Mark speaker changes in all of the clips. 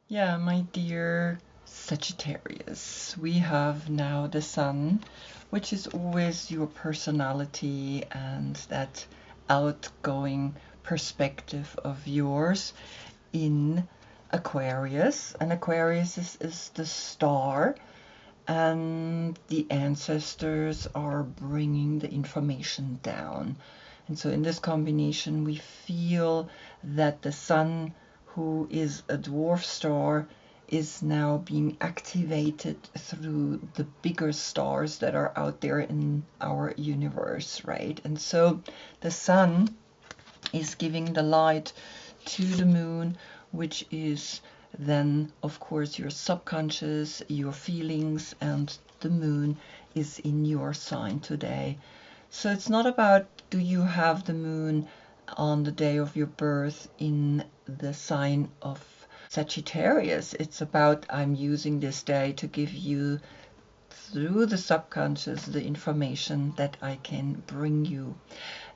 Speaker 1: Yeah, my dear Sagittarius, we have now the Sun, which is always your personality and that outgoing perspective of yours in Aquarius. And Aquarius is the star, and the ancestors are bringing the information down. And so in this combination, we feel that the Sun, who is a dwarf star, is now being activated through the bigger stars that are out there in our universe, right? And so the Sun is giving the light to the Moon, which is then, of course, your subconscious, your feelings, and the Moon is in your sign today. So it's not about do you have the Moon on the day of your birth in the sign of Sagittarius. It's about I'm using this day to give you through the subconscious the information that I can bring you.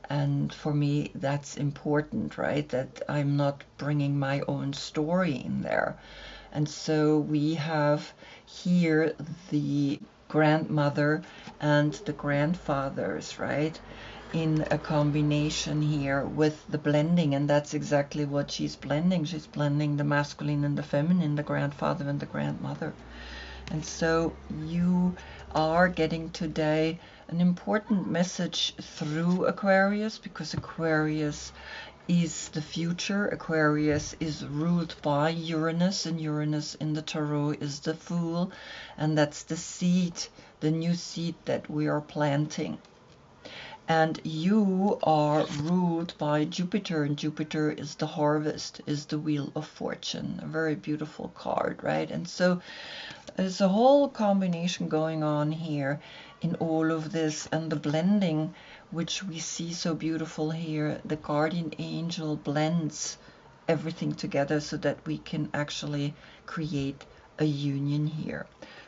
Speaker 1: And for me, that's important, right? That I'm not bringing my own story in there. And so we have here the grandmother and the grandfathers, right? In a combination here with the blending, and that's exactly what she's blending. She's blending the masculine and the feminine, the grandfather and the grandmother. And so you are getting today an important message through Aquarius, because Aquarius is the future. Aquarius is ruled by Uranus, and Uranus in the tarot is the Fool, and that's the seed, the new seed that we are planting. And you are ruled by Jupiter, and Jupiter is the harvest, is the wheel of fortune. A very beautiful card, right? And so there's a whole combination going on here in all of this, and the blending, which we see so beautiful here. The guardian angel blends everything together so that we can actually create a union here.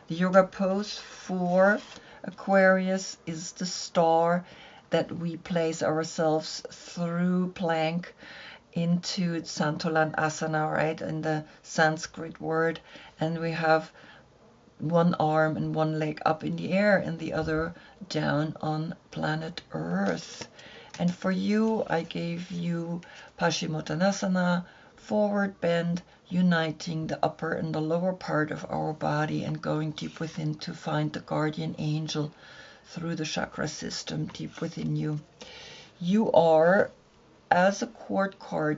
Speaker 1: The yoga pose for Aquarius is the star that we place ourselves through plank into Santolan Asana, right, in the Sanskrit word, and we have one arm and one leg up in the air and the other down on planet Earth. And for you, I gave you Paschimottanasana, forward bend, uniting the upper and the lower part of our body and going deep within to find the guardian angel through the chakra system deep within you. You are, as a court card,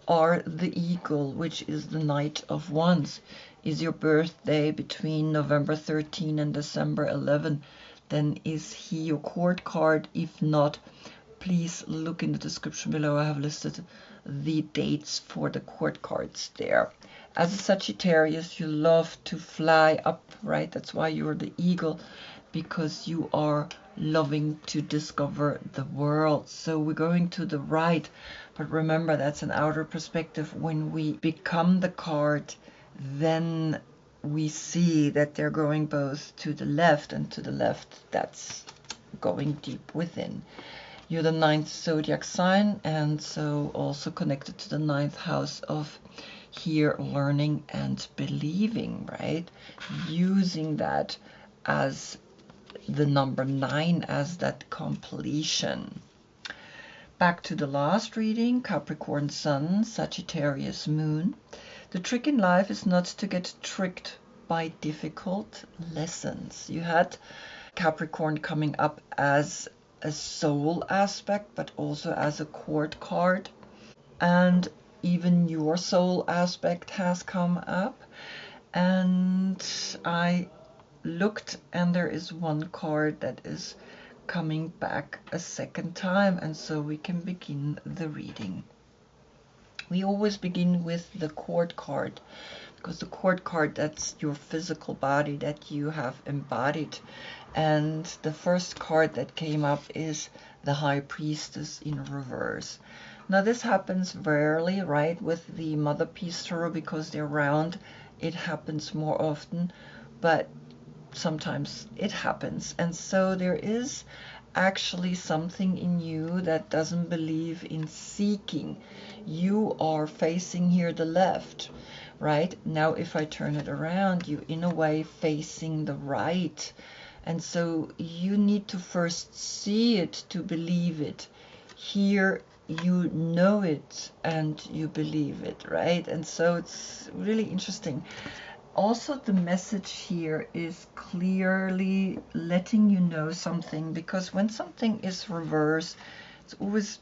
Speaker 1: are the eagle, which is the Knight of Wands. Is your birthday between November 13 and December 11, then is he your court card. If not, please look in the description below. I have listed the dates for the court cards there. As a Sagittarius, you love to fly up, right? That's why you're the eagle, because you are loving to discover the world. So we're going to the right, but remember that's an outer perspective. When we become the card, then we see that they're going both to the left, and to the left, that's going deep within. You're the 9th zodiac sign, and so also connected to the 9th house of here learning and believing, right? Using that as the number 9 as that completion. Back to the last reading, Capricorn Sun, Sagittarius Moon. The trick in life is not to get tricked by difficult lessons. You had Capricorn coming up as a soul aspect, but also as a court card. And even your soul aspect has come up. And I looked, and there is one card that is coming back a second time, and so we can begin the reading. We always begin with the court card, because the court card, that's your physical body that you have embodied. And the first card that came up is the High Priestess in reverse. Now this happens rarely, right, with the Mother Piece Tarot, because they're round. It happens more often, but sometimes it happens. And so there is actually something in you that doesn't believe in seeking. you are facing here the left, right? Now if I turn it around, you in a way facing the right. And so you need to first see it to believe it. Here you know it and you believe it, right? And so it's really interesting. Also, the message here is clearly letting you know something, because when something is reversed, it's always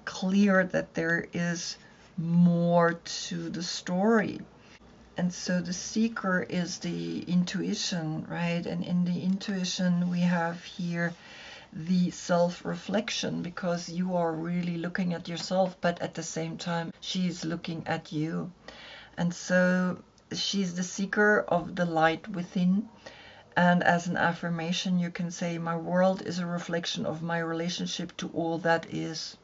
Speaker 1: clear that there is more to the story. And so the seeker is the intuition, right? And in the intuition, we have here the self-reflection, because you are really looking at yourself, but at the same time, she's looking at you. And so she's the seeker of the light within. And as an affirmation, you can say, my world is a reflection of my relationship to all that is.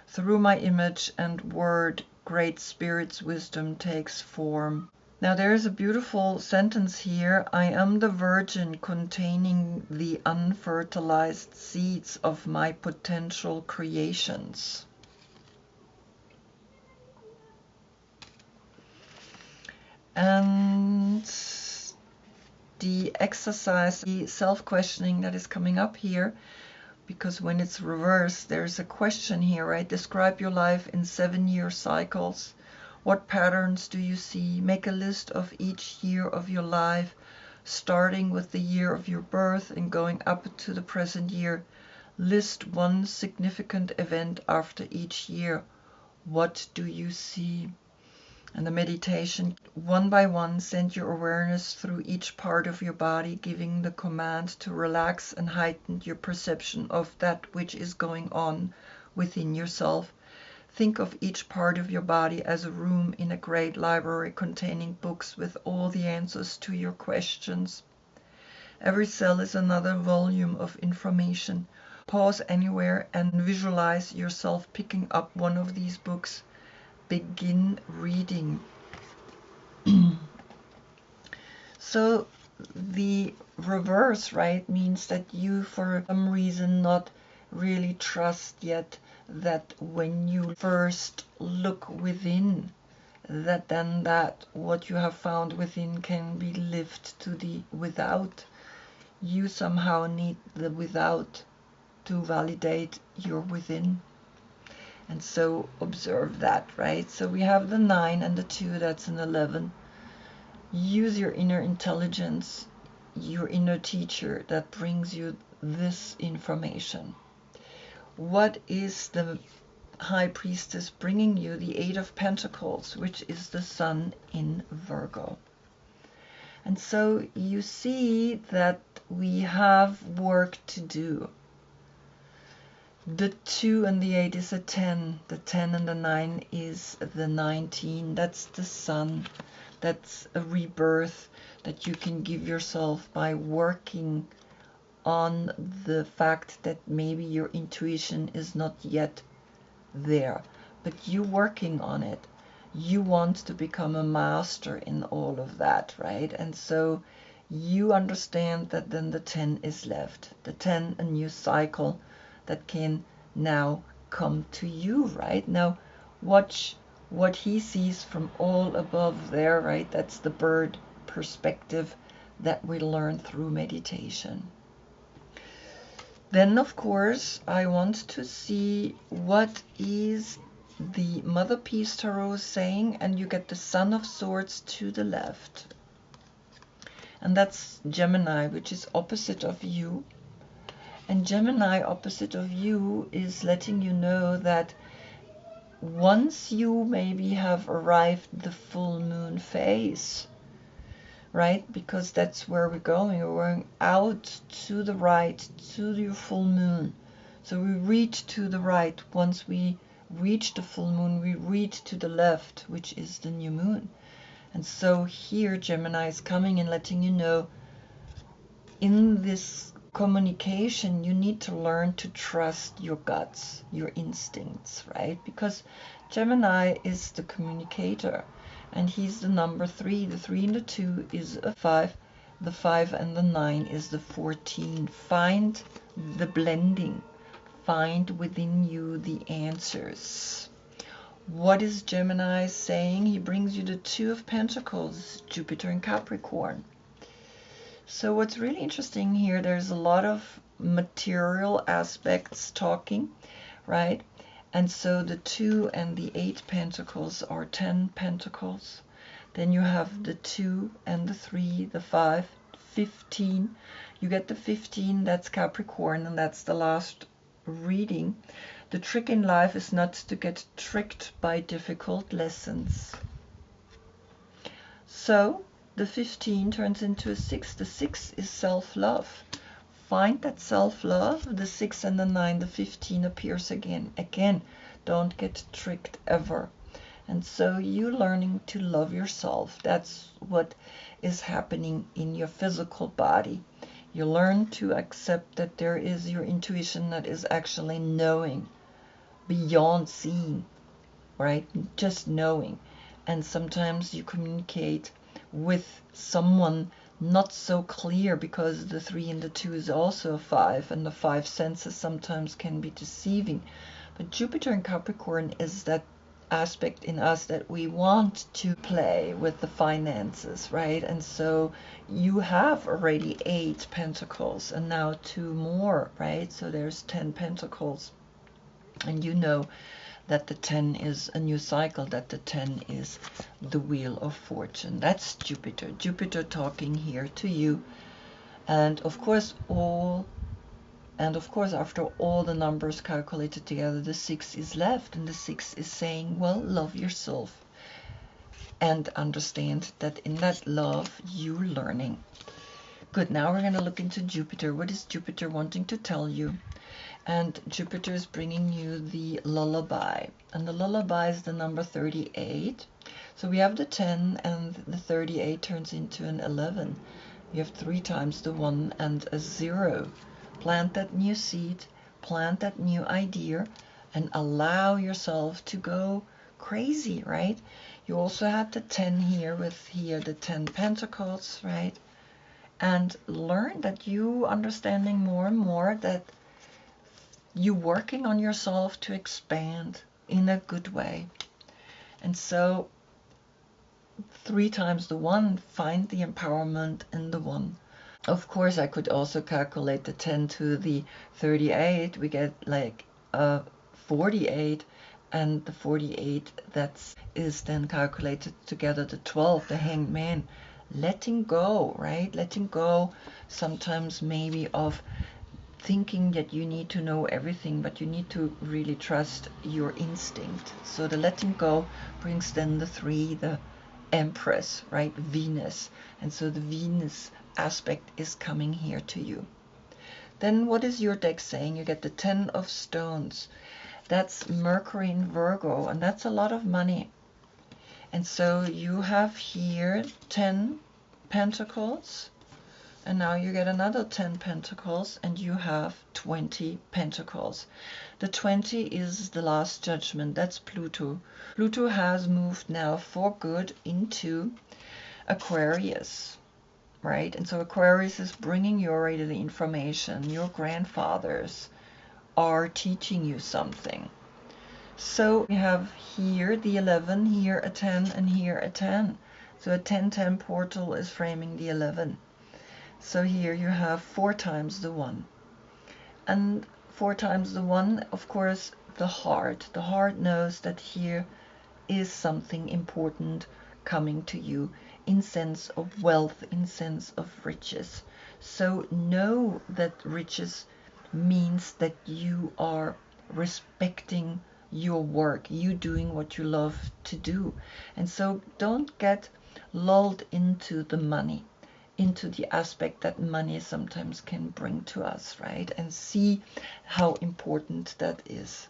Speaker 1: Through my image and word, great spirit's wisdom takes form. Now there is a beautiful sentence here. I am the virgin containing the unfertilized seeds of my potential creations. And the exercise, the self-questioning that is coming up here, because when it's reversed, there's a question here, right? Describe your life in 7-year cycles. What patterns do you see? Make a list of each year of your life, starting with the year of your birth and going up to the present year. List one significant event after each year. What do you see? And the meditation, one by one, send your awareness through each part of your body, giving the command to relax and heighten your perception of that which is going on within yourself. Think of each part of your body as a room in a great library containing books with all the answers to your questions. Every cell is another volume of information. Pause anywhere and visualize yourself picking up one of these books. Begin reading. So the reverse, right, means that you for some reason not really trust yet that when you first look within, that then that what you have found within can be lived to the without. You somehow need the without to validate your within. And so observe that, right? So we have the 9 and the 2, that's an 11. Use your inner intelligence, your inner teacher that brings you this information. What is the High Priestess bringing you? The 8 of Pentacles, which is the Sun in Virgo. And so you see that we have work to do. The 2 and the 8 is a 10. The 10 and the 9 is the 19. That's the Sun. That's a rebirth that you can give yourself by working on the fact that maybe your intuition is not yet there, but you working on it. You want to become a master in all of that, right? And so you understand that then the 10 is left. The 10, a new cycle that can now come to you, right? Now watch what he sees from all above there, right? That's the bird perspective that we learn through meditation. Then, of course, I want to see what is the Mother Peace Tarot saying, and you get the Son of Swords to the left. And that's Gemini, which is opposite of you. And Gemini, opposite of you, is letting you know that once you maybe have arrived the full moon phase, right? Because that's where we're going. We're going out to the right, to your full moon. So we reach to the right. Once we reach the full moon, we reach to the left, which is the new moon. And so here Gemini is coming and letting you know, in this communication, you need to learn to trust your guts, your instincts, right? Because Gemini is the communicator, and he's the number 3. The 3 and the 2 is a 5. The 5 and the 9 is the 14. Find the blending. Find within you the answers. What is Gemini saying? He brings you the Two of Pentacles, Jupiter in Capricorn. So what's really interesting here, there's a lot of material aspects talking, right? And so the 2 and the 8 Pentacles are 10 Pentacles. Then you have the 2 and the 3, the 5, 15. You get the 15, that's Capricorn, and that's the last reading. The trick in life is not to get tricked by difficult lessons. So the 15 turns into a 6. The 6 is self-love. Find that self-love. The 6 and the 9, the 15 appears again. Again, don't get tricked ever. And so you learning to love yourself. That's what is happening in your physical body. You learn to accept that there is your intuition that is actually knowing beyond seeing, right? Just knowing. And sometimes you communicate with someone not so clear because the 3 and the 2 is also a 5, and the 5 senses sometimes can be deceiving. But Jupiter in Capricorn is that aspect in us that we want to play with the finances, right? And so you have already 8 Pentacles and now 2 more, right? So there's 10 Pentacles. And you know that the 10 is a new cycle, that the 10 is the Wheel of Fortune. That's Jupiter. Jupiter talking here to you. And of course, after all the numbers calculated together, the 6 is left. And the 6 is saying, well, love yourself. And understand that in that love, you're learning. Good, now we're going to look into Jupiter. What is Jupiter wanting to tell you? And Jupiter is bringing you the lullaby. And the lullaby is the number 38. So we have the 10 and the 38 turns into an 11. You have 3 times the 1 and a 0. Plant that new seed, plant that new idea, and allow yourself to go crazy, right? You also had the 10 here with here the 10 Pentacles, right? And learn that you understanding more and more that you working on yourself to expand in a good way. And so 3 times the 1, find the empowerment in the 1. Of course, I could also calculate the 10 to the 38. We get like 48, and the 48 is then calculated together the 12, the Hanged Man. Letting go, right? Letting go sometimes maybe of thinking that you need to know everything, but you need to really trust your instinct. So the letting go brings then the 3, the Empress, right? Venus. And so the Venus aspect is coming here to you. Then what is your deck saying? You get the 10 of Stones. That's Mercury in Virgo, and that's a lot of money. And so you have here 10 Pentacles. And now you get another 10 Pentacles, and you have 20 Pentacles. The 20 is the last judgment. That's Pluto. Pluto has moved now for good into Aquarius, right? And so Aquarius is bringing you already the information. Your grandfathers are teaching you something. So we have here the 11, here a 10, and here a 10. So a 10-10 portal is framing the 11. So here you have 4 times the 1. And 4 times the 1, of course, the heart. The heart knows that here is something important coming to you in sense of wealth, in sense of riches. So know that riches means that you are respecting your work, you doing what you love to do. And so don't get lulled into the money, into the aspect that money sometimes can bring to us, right? And see how important that is.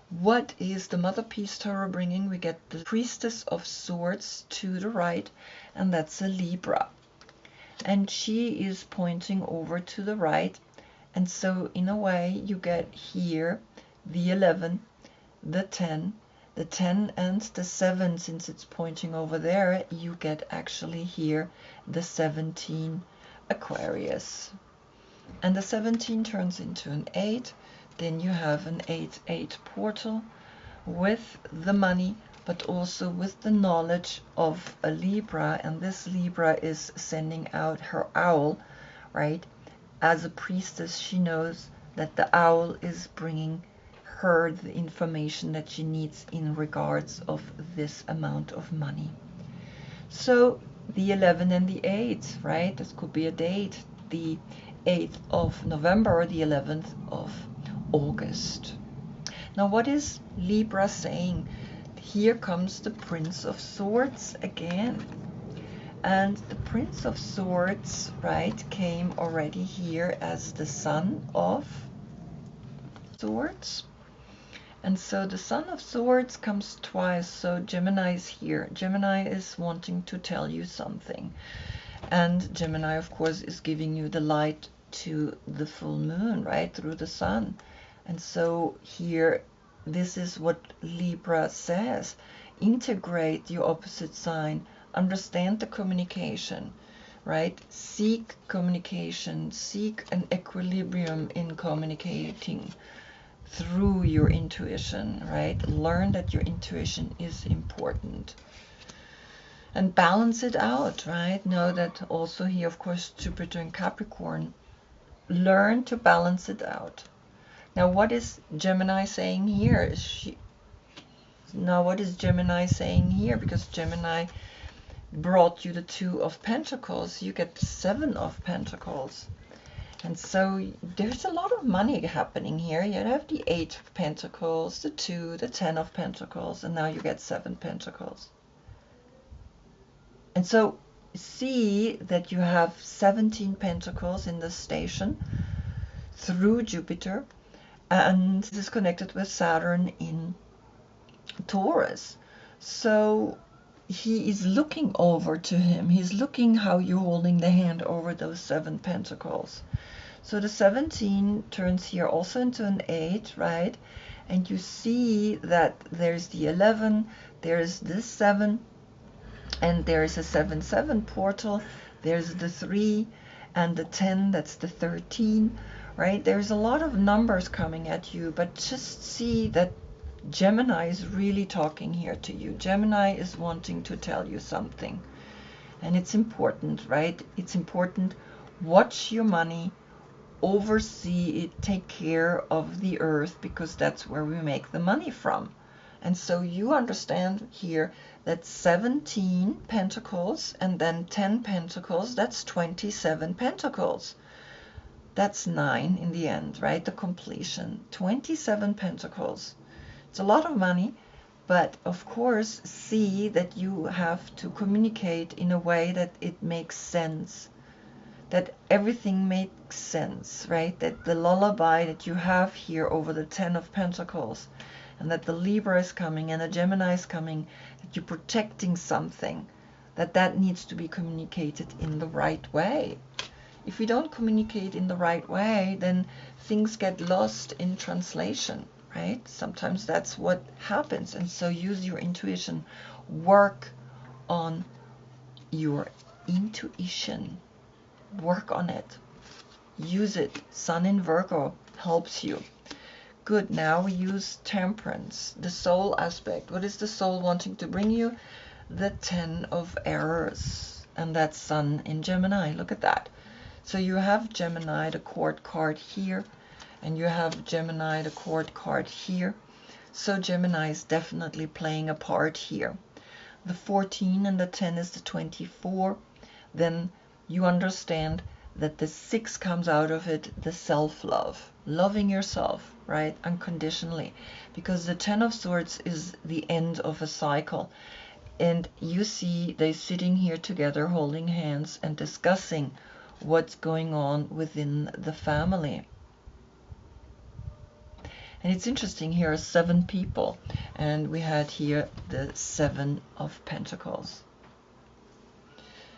Speaker 1: What is the Mother Peace Tarot bringing? We get the Priestess of Swords to the right, and that's a Libra. And she is pointing over to the right. And so in a way you get here the 11, the 10 and the 7, since it's pointing over there, you get actually here the 17 Aquarius. And the 17 turns into an 8. Then you have an 8-8 portal with the money, but also with the knowledge of a Libra. And this Libra is sending out her owl, right? As a priestess, she knows that the owl is bringing her the information that she needs in regards of this amount of money. So the 11 and the 8, right? This could be a date, the 8th of November or the 11th of August. Now, what is Libra saying? Here comes the Prince of Swords again. And the Prince of Swords, right, came already here as the Son of Swords. And so the Son of Swords comes twice, so Gemini is here. Gemini is wanting to tell you something. And Gemini, of course, is giving you the light to the full moon, right, through the sun. And so here, this is what Libra says. Integrate your opposite sign. Understand the communication, right? Seek communication. Seek an equilibrium in communicating through your intuition, right? Learn that your intuition is important. And balance it out, right? Know that also here, of course, Jupiter in Capricorn. Learn to balance it out. Now, what is Gemini saying here? What is Gemini saying here? Because Gemini brought you the 2 of Pentacles. You get the 7 of Pentacles. And so there's a lot of money happening here. You have the 8 of Pentacles, the 2, the 10 of Pentacles, and now you get 7 Pentacles. And so see that you have 17 Pentacles in the station through Jupiter, and this is connected with Saturn in Taurus. So he is looking over to him. He's looking how you're holding the hand over those 7 Pentacles. So the 17 turns here also into an 8, right? And you see that there's the 11, there's this 7, and there's a 7-7 portal. There's the 3 and the 10, that's the 13, right? There's a lot of numbers coming at you, but just see that Gemini is really talking here to you. Gemini is wanting to tell you something. And it's important, right? It's important. Watch your money, oversee it, take care of the earth, because that's where we make the money from. And so you understand here that 17 Pentacles and then 10 Pentacles, that's 27 Pentacles. That's 9 in the end, right? The completion. 27 Pentacles. It's a lot of money, but of course, see that you have to communicate in a way that it makes sense, that everything makes sense, right? That the lullaby that you have here over the 10 of Pentacles, and that the Libra is coming and the Gemini is coming, that you're protecting something, that needs to be communicated in the right way. If you don't communicate in the right way, then things get lost in translation, right? Sometimes that's what happens. And so use your intuition. Work on your intuition. Work on it. Use it. Sun in Virgo helps you. Good. Now we use Temperance, the soul aspect. What is the soul wanting to bring you? The 10 of Errors. And that's Sun in Gemini. Look at that. So you have Gemini, the Court card here, and you have Gemini, the Court card here. So Gemini is definitely playing a part here. The 14 and the 10 is the 24. Then you understand that the 6 comes out of it, the self-love, loving yourself, right, unconditionally, because the 10 of Swords is the end of a cycle. And you see they're sitting here together holding hands and discussing what's going on within the family. And it's interesting, here are 7 people, and we had here the 7 of Pentacles.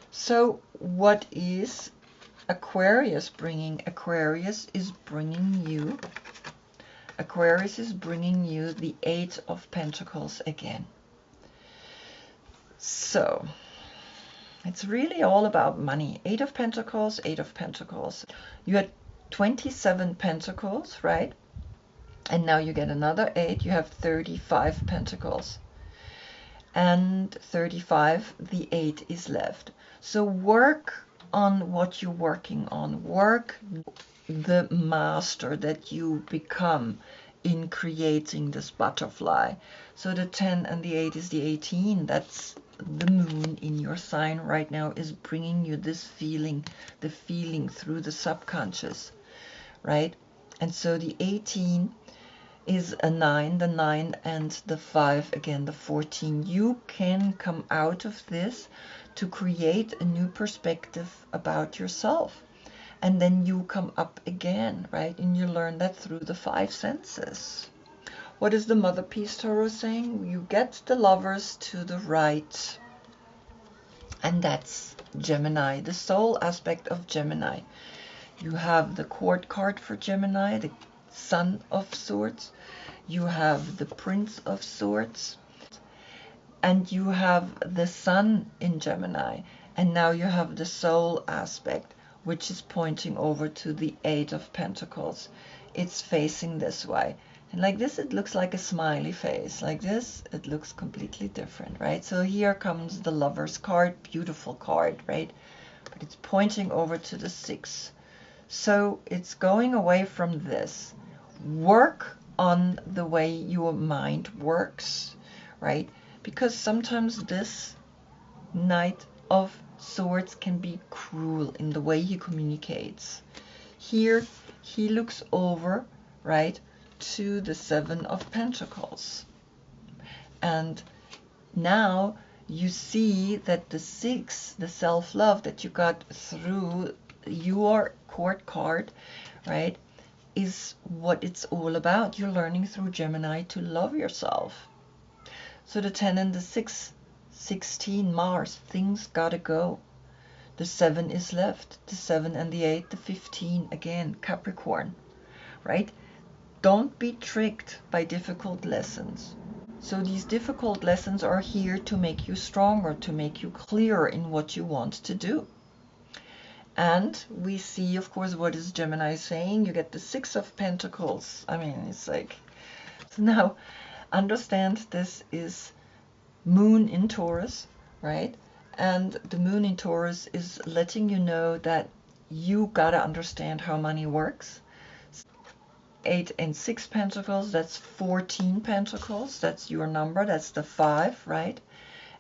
Speaker 1: So what is Aquarius bringing? Aquarius is bringing you the 8 of Pentacles again. So it's really all about money. 8 of Pentacles, 8 of Pentacles. You had 27 Pentacles, right? And now you get another 8, you have 35 pentacles. And 35, the 8 is left. So work on what you're working on. Work the master that you become in creating this butterfly. So the 10 and the 8 is the 18. That's the moon in your sign right now is bringing you this feeling, the feeling through the subconscious, right? And so the 18 is a 9, the 9 and the 5, again the 14. You can come out of this to create a new perspective about yourself. And then you come up again, right? And you learn that through the 5 senses. What is the Mother Piece Tarot saying? You get the Lovers to the right. And that's Gemini, the soul aspect of Gemini. You have the Court card for Gemini, the Sun of Swords. You have the Prince of Swords. And you have the Sun in Gemini. And now you have the soul aspect, which is pointing over to the 8 of Pentacles. It's facing this way. And like this, it looks like a smiley face. Like this, it looks completely different, right? So here comes the Lover's card, beautiful card, right? But it's pointing over to the 6. So it's going away from this. Work on the way your mind works, right? Because sometimes this Knight of Swords can be cruel in the way he communicates. Here, he looks over, right, to the 7 of Pentacles. And now you see that the 6, the self-love that you got through your Court card, right, is what it's all about. You're learning through Gemini to love yourself. So the 10 and the 6, 16, Mars, things gotta go. The 7 is left, the 7 and the 8, the 15, again, Capricorn, right? Don't be tricked by difficult lessons. So these difficult lessons are here to make you stronger, to make you clearer in what you want to do. And we see, of course, what is Gemini saying? You get the 6 of Pentacles. I mean, it's like, now understand this is Moon in Taurus, right? And the Moon in Taurus is letting you know that you gotta understand how money works. 8 and 6 Pentacles, that's 14 Pentacles, that's your number, that's the 5, right?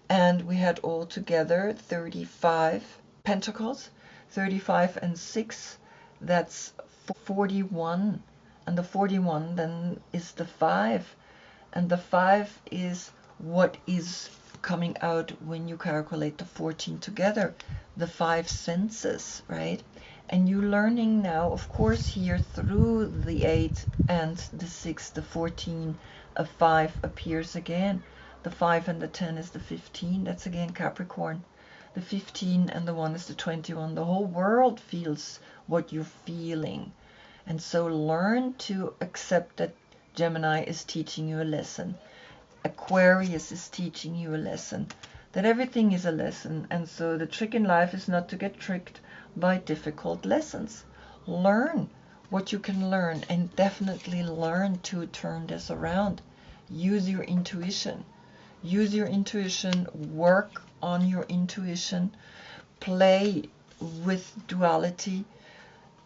Speaker 1: And we had all together 35 Pentacles, 35 and 6, that's 41, and the 41 then is the 5, and the 5 is what is coming out when you calculate the 14 together, the 5 senses, right? And you're learning now, of course, here through the 8 and the 6, the 14, a 5 appears again. The 5 and the 10 is the 15, that's again Capricorn. The 15 and the 1 is the 21. The whole world feels what you're feeling. And so learn to accept that Gemini is teaching you a lesson. Aquarius is teaching you a lesson. That everything is a lesson. And so the trick in life is not to get tricked by difficult lessons. Learn what you can learn, and definitely learn to turn this around. Use your intuition. Use your intuition. Work on your intuition. Play with duality.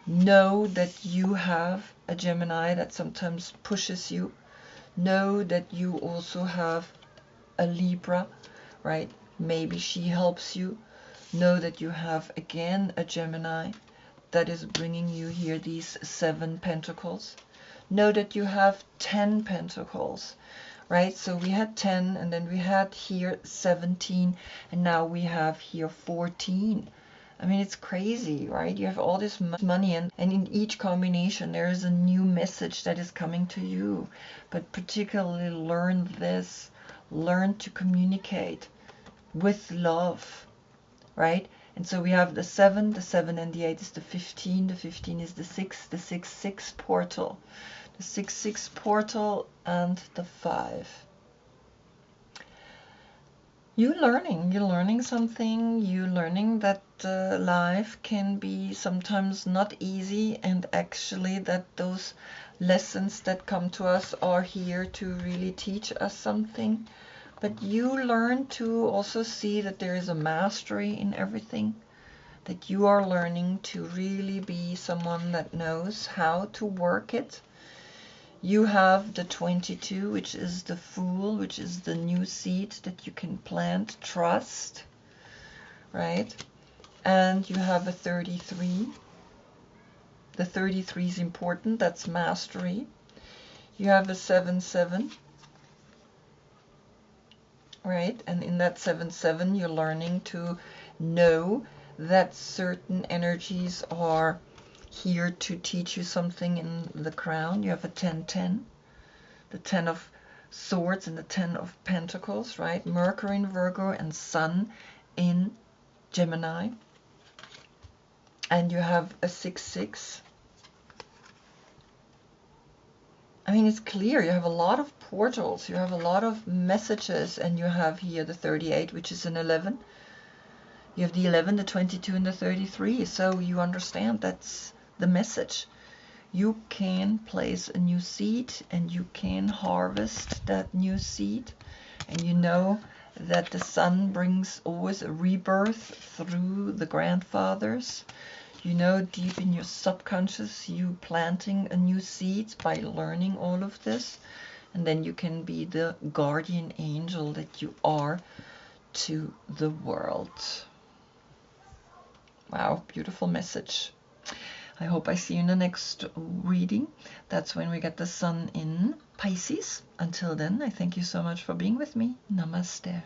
Speaker 1: Know that you have a Gemini that sometimes pushes you. Know that you also have a Libra, right? Maybe she helps you. Know that you have again a Gemini that is bringing you here these 7 Pentacles. Know that you have 10 Pentacles, right? So we had 10, and then we had here 17, and now we have here 14. I mean, it's crazy, right? You have all this money, and in each combination there is a new message that is coming to you. But particularly learn this. Learn to communicate with love, right? And so we have the 7 and the 8 is the 15 is the 6, the 6 portal, the 6 portal, and the 5. You're learning something, you're learning that life can be sometimes not easy, and actually that those lessons that come to us are here to really teach us something. But you learn to also see that there is a mastery in everything, that you are learning to really be someone that knows how to work it. You have the 22, which is the Fool, which is the new seed that you can plant, trust, right? And you have a 33. The 33 is important, that's mastery. You have a 7-7, right? And in that 7-7, you're learning to know that certain energies are here to teach you something in the crown. You have a 10-10, the 10 of Swords and the 10 of Pentacles, right? Mercury in Virgo and Sun in Gemini. And you have a 6-6. I mean, it's clear. You have a lot of portals. You have a lot of messages. And you have here the 38, which is an 11. You have the 11, the 22, and the 33. So you understand that's the message. You can place a new seed and you can harvest that new seed. And you know that the sun brings always a rebirth through the grandfathers. You know, deep in your subconscious, you planting a new seed by learning all of this. And then you can be the guardian angel that you are to the world. Wow, beautiful message. I hope I see you in the next reading. That's when we get the sun in Pisces. Until then, I thank you so much for being with me. Namaste.